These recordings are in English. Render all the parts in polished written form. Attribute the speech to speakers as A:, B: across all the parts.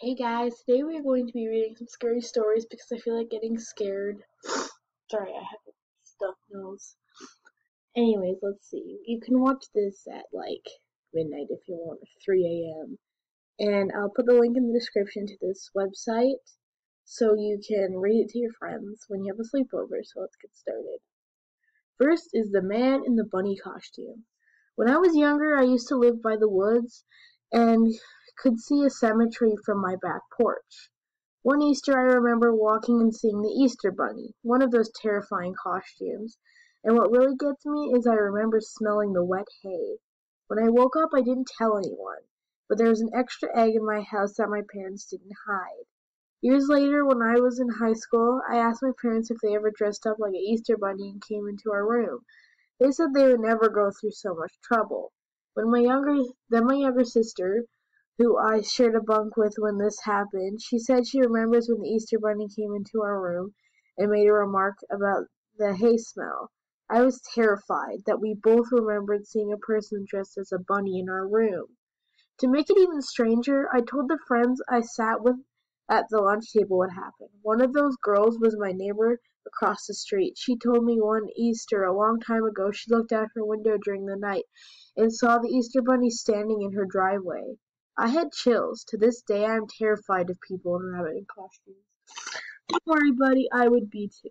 A: Hey guys, today we're going to be reading some scary stories because I feel like getting scared. Sorry, I have a stuffed nose. Anyways, let's see. You can watch this at like midnight if you want, or 3 a.m. And I'll put the link in the description to this website so you can read it to your friends when you have a sleepover. So let's get started. First is The Man in the Bunny Costume. When I was younger, I used to live by the woods and could see a cemetery from my back porch. One Easter I remember walking and seeing the Easter Bunny, one of those terrifying costumes. And what really gets me is I remember smelling the wet hay. When I woke up, I didn't tell anyone, but there was an extra egg in my house that my parents didn't hide. Years later, when I was in high school, I asked my parents if they ever dressed up like an Easter bunny and came into our room. They said they would never go through so much trouble. My younger sister, who I shared a bunk with when this happened, she said she remembers when the Easter bunny came into our room and made a remark about the hay smell. I was terrified that we both remembered seeing a person dressed as a bunny in our room. To make it even stranger, I told the friends I sat with at the lunch table what happened. One of those girls was my neighbor across the street. She told me one Easter a long time ago she looked out her window during the night and saw the Easter bunny standing in her driveway. I had chills. To this day I am terrified of people in rabbit costumes. Don't worry, buddy, I would be too.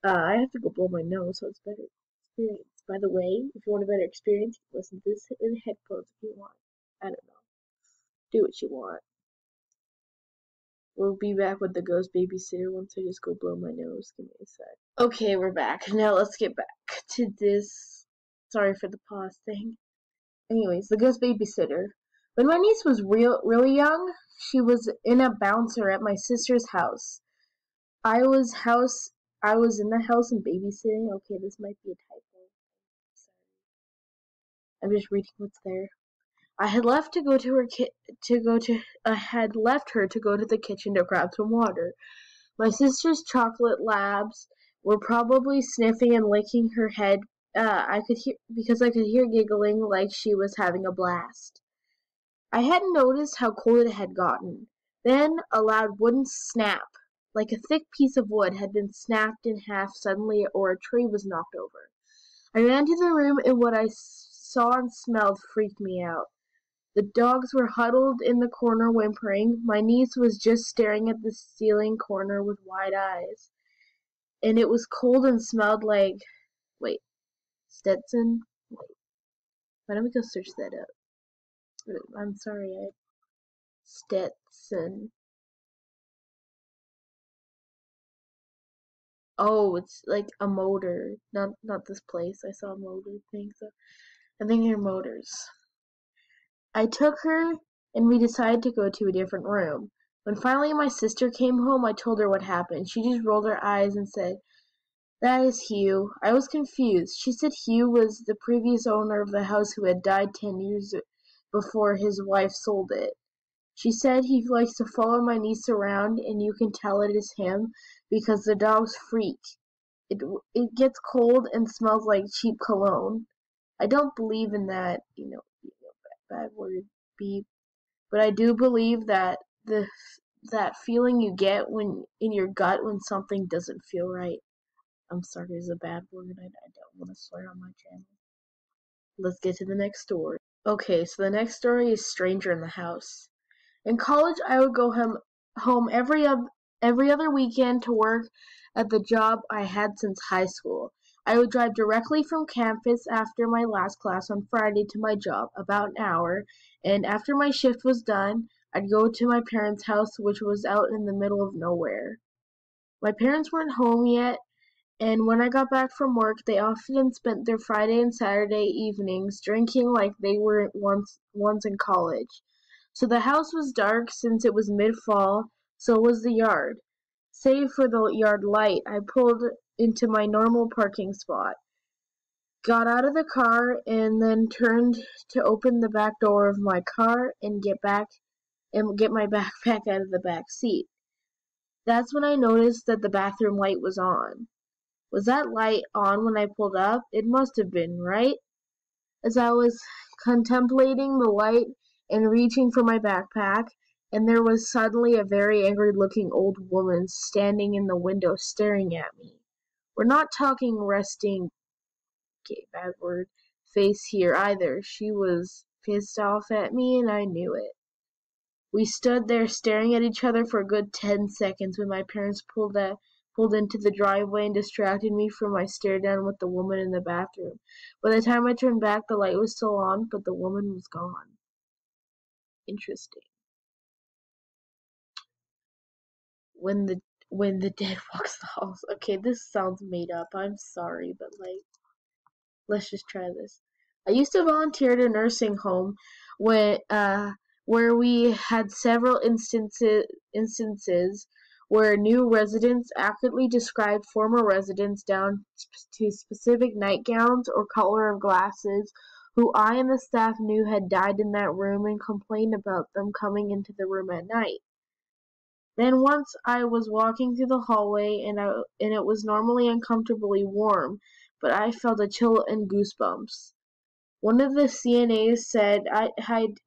A: I have to go blow my nose, so it's better experience. By the way, if you want a better experience, listen to this in headphones if you want. I don't know. Do what you want. We'll be back with the ghost babysitter once I just go blow my nose. Give me a sec. Okay, we're back. Now let's get back to this. Sorry for the pause thing. Anyways, the ghost babysitter. When my niece was really young, she was in a bouncer at my sister's house. I was in the house and babysitting. Okay, this might be a typo. Sorry. I'm just reading what's there. I had left her to go to the kitchen to grab some water. My sister's chocolate labs were probably sniffing and licking her head. I could hear giggling like she was having a blast. I hadn't noticed how cold it had gotten. Then a loud wooden snap, like a thick piece of wood had been snapped in half suddenly, or a tree was knocked over. I ran to the room, and what I saw and smelled freaked me out. The dogs were huddled in the corner whimpering. My niece was just staring at the ceiling corner with wide eyes. And it was cold and smelled like... Wait. Stetson? Wait. Why don't we go search that up? I'm sorry, Stetson. Oh, it's like a motor. Not this place. I saw a motor thing, so... I'm thinking motors. I took her, and we decided to go to a different room. When finally my sister came home, I told her what happened. She just rolled her eyes and said, "That is Hugh." I was confused. She said Hugh was the previous owner of the house who had died 10 years before his wife sold it. She said he likes to follow my niece around, and you can tell it is him because the dogs freak. It gets cold and smells like cheap cologne. I don't believe in that, bad word, beep. But I do believe that that feeling you get when in your gut when something doesn't feel right. I'm sorry, it's a bad word. I don't want to swear on my channel. Let's get to the next story. Okay, so the next story is Stranger in the House. In college, I would go home every other weekend to work at the job I had since high school. I would drive directly from campus after my last class on Friday to my job, about an hour, and after my shift was done, I'd go to my parents' house, which was out in the middle of nowhere. My parents weren't home yet, and when I got back from work, they often spent their Friday and Saturday evenings drinking like they were once in college. So the house was dark since it was mid-fall, so was the yard. Save for the yard light, I pulled into my normal parking spot, got out of the car, and then turned to open the back door of my car and get my backpack out of the back seat. That's when I noticed that the bathroom light was on. Was that light on when I pulled up? It must have been, right? As I was contemplating the light and reaching for my backpack, and there was suddenly a very angry-looking old woman standing in the window staring at me. We're not talking resting, okay, bad word, face here either. She was pissed off at me, and I knew it. We stood there staring at each other for a good 10 seconds when my parents pulled into the driveway and distracted me from my stare down with the woman in the bathroom. By the time I turned back, the light was still on, but the woman was gone. Interesting. When the dead walks the halls. Okay, this sounds made up. I'm sorry, but let's just try this. I used to volunteer at a nursing home where we had several instances where new residents accurately described former residents down to specific nightgowns or color of glasses who I and the staff knew had died in that room and complained about them coming into the room at night. Then once I was walking through the hallway and it was normally uncomfortably warm, but I felt a chill and goosebumps. One of the CNAs said I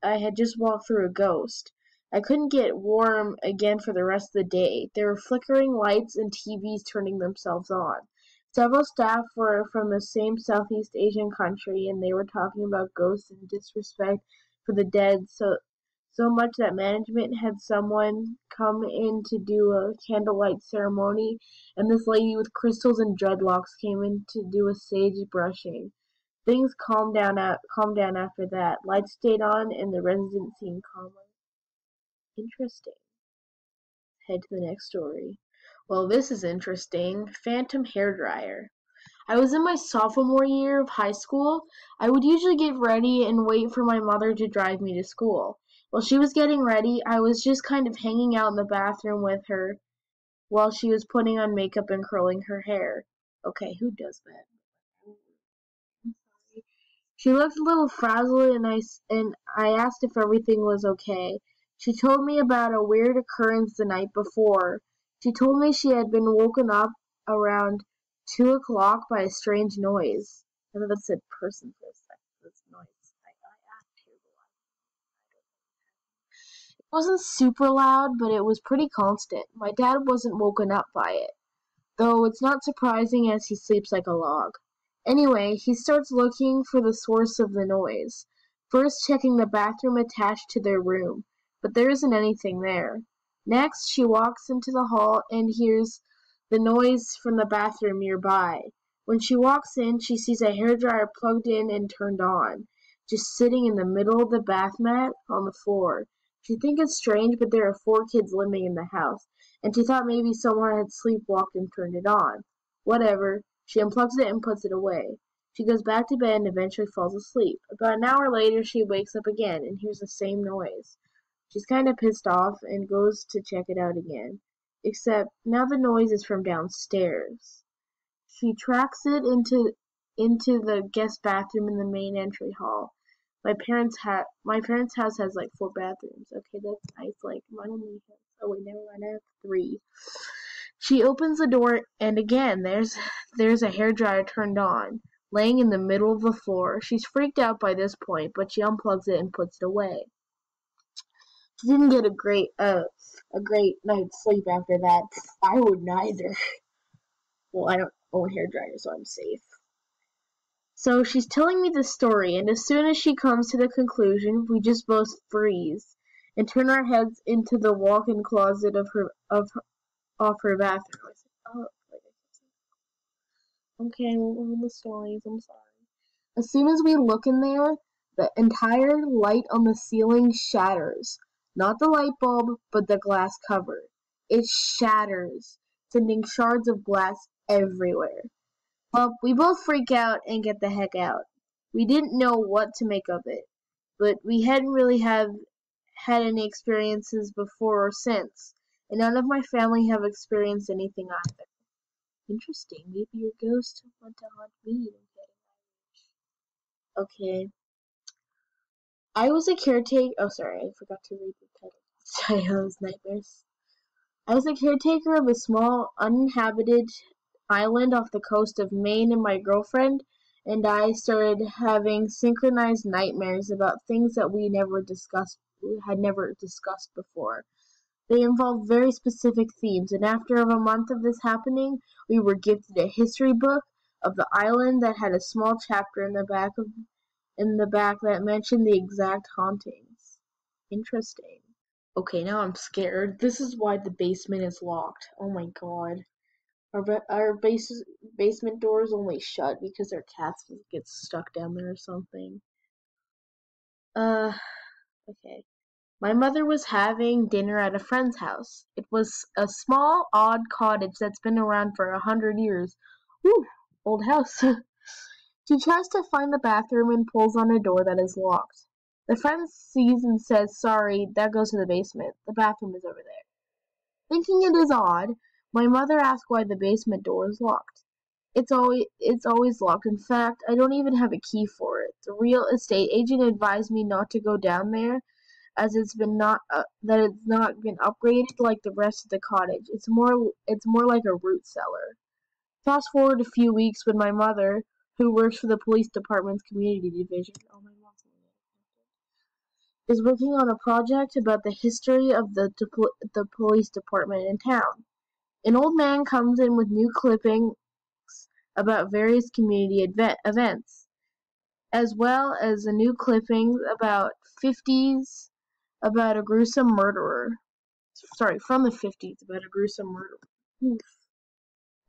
A: had just walked through a ghost. I couldn't get warm again for the rest of the day. There were flickering lights and TVs turning themselves on. Several staff were from the same Southeast Asian country, and they were talking about ghosts and disrespect for the dead, so much that management had someone come in to do a candlelight ceremony, and this lady with crystals and dreadlocks came in to do a sage brushing. Things calmed down after that. Lights stayed on, and the residents seemed calmer. Interesting. Head to the next story. Well, this is interesting. Phantom hairdryer. I was in my sophomore year of high school. I would usually get ready and wait for my mother to drive me to school. While she was getting ready, I was just kind of hanging out in the bathroom with her while she was putting on makeup and curling her hair. Okay, who does that? I'm sorry. She looked a little frazzled, and I asked if everything was okay. She told me about a weird occurrence the night before. She told me she had been woken up around 2 o'clock by a strange noise. I thought that said person for a second. That's noise. I asked her. It wasn't super loud, but it was pretty constant. My dad wasn't woken up by it, though it's not surprising as he sleeps like a log. Anyway, he starts looking for the source of the noise, first checking the bathroom attached to their room, but there isn't anything there. Next, she walks into the hall and hears the noise from the bathroom nearby. When she walks in, she sees a hairdryer plugged in and turned on, just sitting in the middle of the bath mat on the floor. She thinks it's strange, but there are 4 kids living in the house, and she thought maybe someone had sleepwalked and turned it on. Whatever. She unplugs it and puts it away. She goes back to bed and eventually falls asleep. About an hour later, she wakes up again and hears the same noise. She's kind of pissed off and goes to check it out again. Except now the noise is from downstairs. She tracks it into the guest bathroom in the main entry hall. My parents' house has like 4 bathrooms. Okay, that's nice. Like mine only has. Oh wait, never mind. I have 3. She opens the door, and again, there's a hairdryer turned on, laying in the middle of the floor. She's freaked out by this point, but she unplugs it and puts it away. She didn't get a great night's sleep after that. I wouldn't either. Well, I don't own hairdryer, so I'm safe. So she's telling me this story, and as soon as she comes to the conclusion, we just both freeze and turn our heads into the walk-in closet of her bathroom. I said, oh, okay, well, the stories, I'm sorry. As soon as we look in there, the entire light on the ceiling shatters. Not the light bulb, but the glass cover. It shatters, sending shards of glass everywhere. Well, we both freak out and get the heck out. We didn't know what to make of it, but we hadn't really had any experiences before or since, and none of my family have experienced anything either. Interesting. Maybe your ghost went to haunt me. Okay. I was a caretaker. Oh, sorry, I forgot to read the title. Sorry, those nightmares. I was a caretaker of a small, uninhabited island off the coast of Maine, and my girlfriend and I started having synchronized nightmares about things that we never discussed had never discussed before. They involved very specific themes, and after a month of this happening, we were gifted a history book of the island that had a small chapter in the back that mentioned the exact hauntings. Interesting. Okay, now I'm scared. This is why the basement is locked. Oh my god. Our basement door is only shut because our cats get stuck down there or something. Okay. My mother was having dinner at a friend's house. It was a small, odd cottage that's been around for 100 years. Whew, old house. She tries to find the bathroom and pulls on a door that is locked. The friend sees and says, "Sorry, that goes to the basement. The bathroom is over there." Thinking it is odd, my mother asks why the basement door is locked. It's always locked. In fact, I don't even have a key for it. The real estate agent advised me not to go down there as it's not been upgraded like the rest of the cottage. It's more like a root cellar. Fast forward a few weeks when my mother, who works for the police department's community division, is working on a project about the history of the police department in town. An old man comes in with new clippings about various community events, as well as a new clipping about 50s about a gruesome murderer. Sorry, from the 50s about a gruesome murderer. Oof.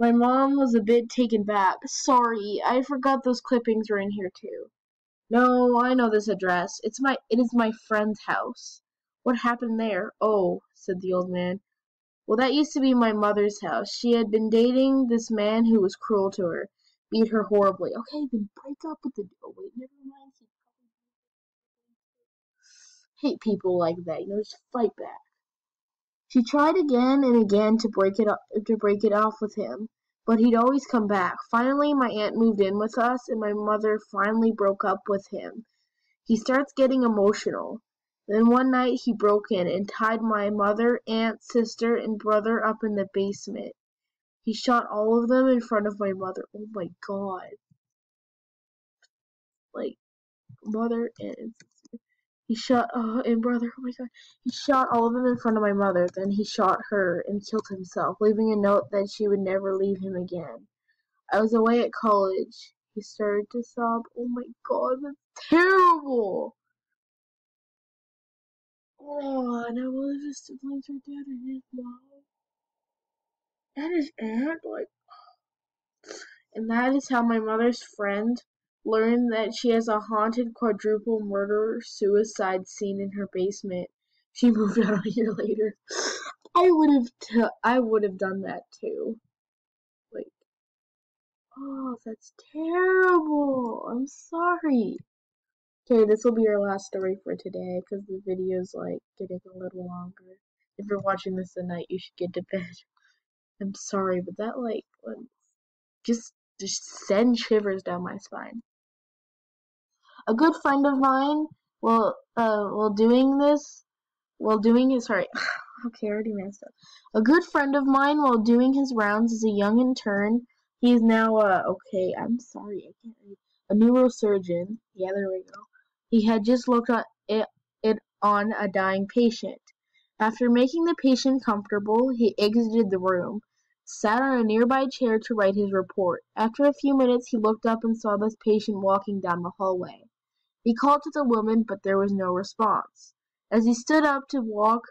A: My mom was a bit taken back. "Sorry, I forgot those clippings were in here too." "No, I know this address. It is my friend's house." "What happened there?" "Oh," said the old man. "Well, that used to be my mother's house. She had been dating this man who was cruel to her. Beat her horribly." Okay, then break up with the... Oh, wait, never mind. Hate people like that. Just fight back. She tried again and again to break it off with him, but he'd always come back. Finally, my aunt moved in with us, and my mother finally broke up with him. He starts getting emotional. Then one night he broke in and tied my mother, aunt, sister, and brother up in the basement. He shot all of them in front of my mother. Oh my god. Like, mother and he shot and brother. Oh my god. He shot all of them in front of my mother. Then he shot her and killed himself, leaving a note that she would never leave him again. I was away at college. He started to sob. Oh my god, that's terrible. Oh, and all of his siblings are dead, and his mom and his aunt, and that is how my mother's friend learned that she has a haunted quadruple murder suicide scene in her basement. She moved out a year later. I would have done that too. Like, oh, that's terrible. I'm sorry. Okay, this will be our last story for today because the video's getting a little longer. If you're watching this at night, you should get to bed. I'm sorry, but that just send shivers down my spine. A good friend of mine, sorry, okay, I already messed up. A good friend of mine, while doing his rounds as a young intern, he is now okay, I'm sorry, I can't read. A neurosurgeon. Yeah, there we go. He had just looked at it on a dying patient. After making the patient comfortable, he exited the room, sat on a nearby chair to write his report. After a few minutes, he looked up and saw this patient walking down the hallway. He called to the woman, but there was no response. As he stood up to walk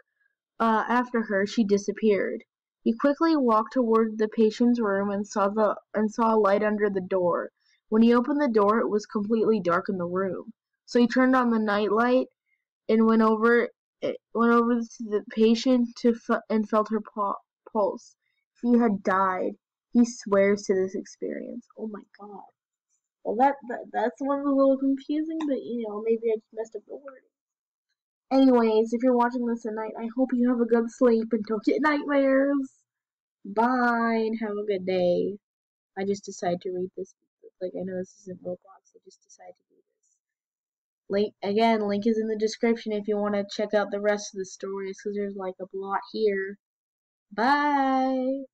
A: after her, she disappeared. He quickly walked toward the patient's room and saw a light under the door. When he opened the door, it was completely dark in the room. So he turned on the night light and went over to the patient and felt her pulse. She had died. He swears to this experience. Oh my god. Well, that's one a little confusing, but maybe I just messed up the wording. Anyways, if you're watching this at night, I hope you have a good sleep and don't get nightmares. Bye, and have a good day. I just decided to read this. I know this isn't Roblox. I just decided to do this. Link is in the description if you want to check out the rest of the stories, because there's a lot here. Bye.